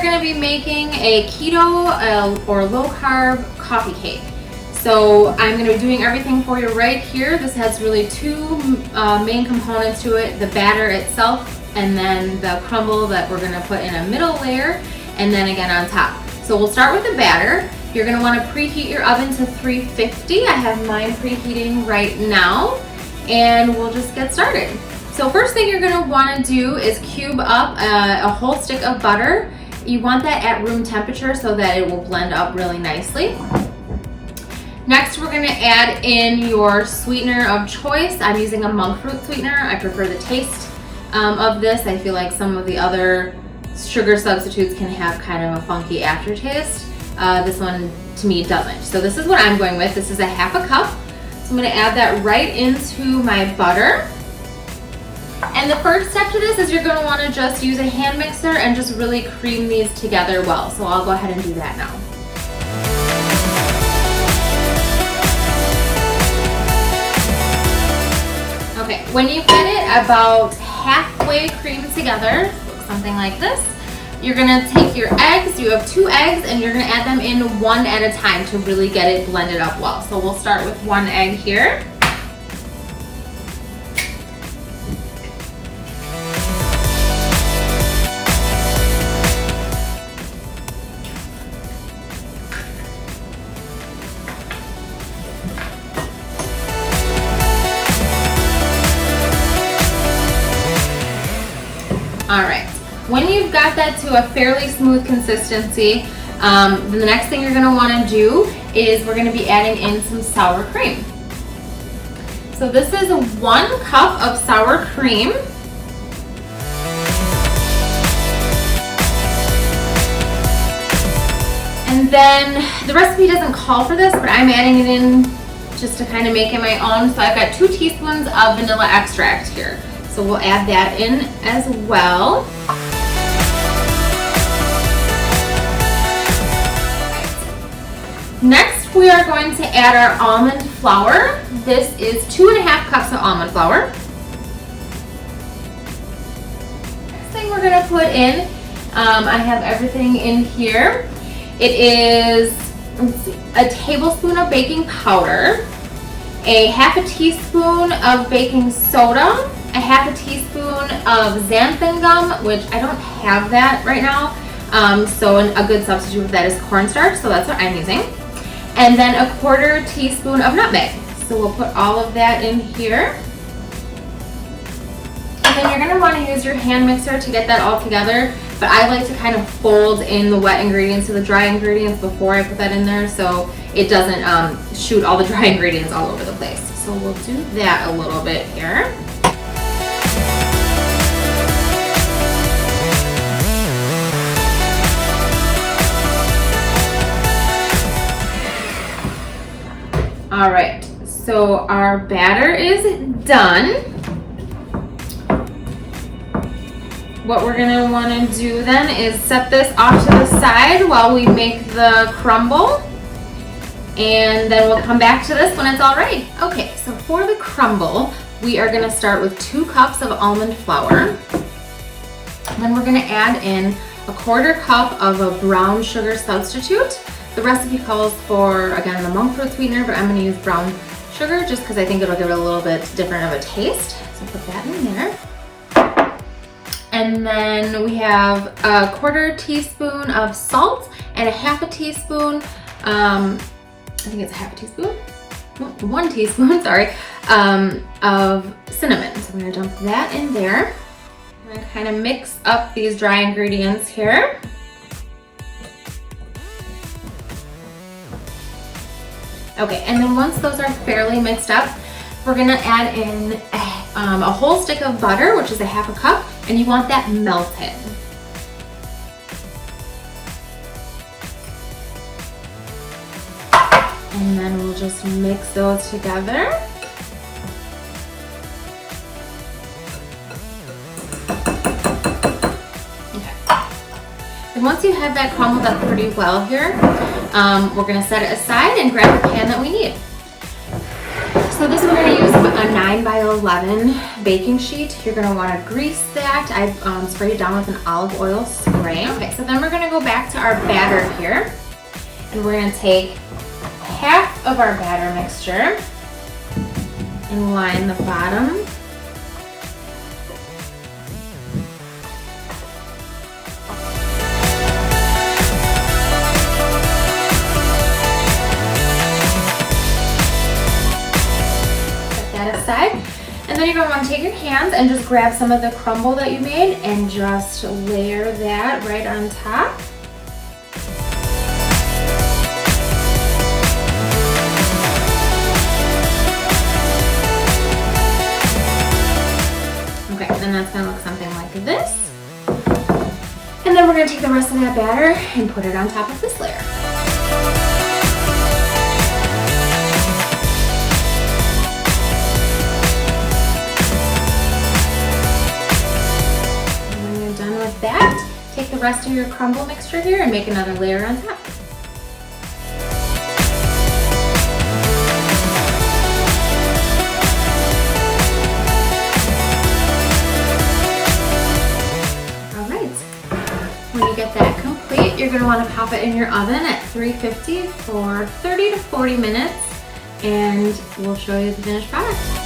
going to be making a keto or low carb coffee cake. So I'm going to be doing everything for you right here. This has really two main components to it, the batter itself and then the crumble that we're going to put in a middle layer and then again on top. So we'll start with the batter. You're going to want to preheat your oven to 350. I have mine preheating right now and we'll just get started. So first thing you're going to want to do is cube up a whole stick of butter. You want that at room temperature so that it will blend up really nicely. Next, we're going to add in your sweetener of choice. I'm using a monk fruit sweetener. I prefer the taste of this. I feel like some of the other sugar substitutes can have kind of a funky aftertaste. This one to me doesn't. So this is what I'm going with. This is a half a cup. So I'm going to add that right into my butter. And the first step to this is you're going to want to just use a hand mixer and just really cream these together well. So I'll go ahead and do that now. Okay, when you get it about halfway creamed together, something like this, you're going to take your eggs. You have 2 eggs and you're going to add them in one at a time to really get it blended up well. So we'll start with 1 egg here. All right, when you've got that to a fairly smooth consistency, then the next thing you're going to want to do is we're going to be adding in some sour cream. So this is 1 cup of sour cream. And then the recipe doesn't call for this, but I'm adding it in just to kind of make it my own. So I've got 2 teaspoons of vanilla extract here. So we'll add that in as well. Next, we are going to add our almond flour. This is 2.5 cups of almond flour. Next thing we're going to put in, I have everything in here. It is, let's see, a tablespoon of baking powder, a half a teaspoon of baking soda, a half a teaspoon of xanthan gum, which I don't have that right now. So a good substitute for that is cornstarch, so that's what I'm using. And then a 1/4 teaspoon of nutmeg. So we'll put all of that in here. And then you're going to want to use your hand mixer to get that all together. But I like to kind of fold in the wet ingredients to the dry ingredients before I put that in there so it doesn't shoot all the dry ingredients all over the place. So we'll do that a little bit here. All right, so our batter is done. What we're gonna wanna do then is set this off to the side while we make the crumble. And then we'll come back to this when it's all ready. Okay, so for the crumble, we are gonna start with 2 cups of almond flour. Then we're gonna add in a 1/4 cup of a brown sugar substitute. The recipe calls for, again, the monk fruit sweetener, but I'm going to use brown sugar just because I think it'll give it a little bit different of a taste. So put that in there. And then we have a 1/4 teaspoon of salt and a half a teaspoon, I think it's a half a teaspoon? No, 1 teaspoon, sorry, of cinnamon. So I'm going to dump that in there. I'm going to kind of mix up these dry ingredients here. Okay, and then once those are fairly mixed up, we're gonna add in a whole stick of butter, which is a half a cup, and you want that melted. And then we'll just mix those together. Okay. And once you have that crumbled up pretty well here, we're going to set it aside and grab the pan that we need. So this we're going to use a 9x11 baking sheet. You're going to want to grease that. I've sprayed it down with an olive oil spray. right? Okay, so then we're gonna go back to our batter here. And we're gonna take half of our batter mixture and line the bottom. Set that aside. And then you're going to want to take your hands and just grab some of the crumble that you made and just layer that right on top. Okay, and that's going to look something like this. And then we're going to take the rest of that batter and put it on top of this layer. That, take the rest of your crumble mixture here and make another layer on top. All right, when you get that complete, you're going to want to pop it in your oven at 350 for 30 to 40 minutes, and we'll show you the finished product.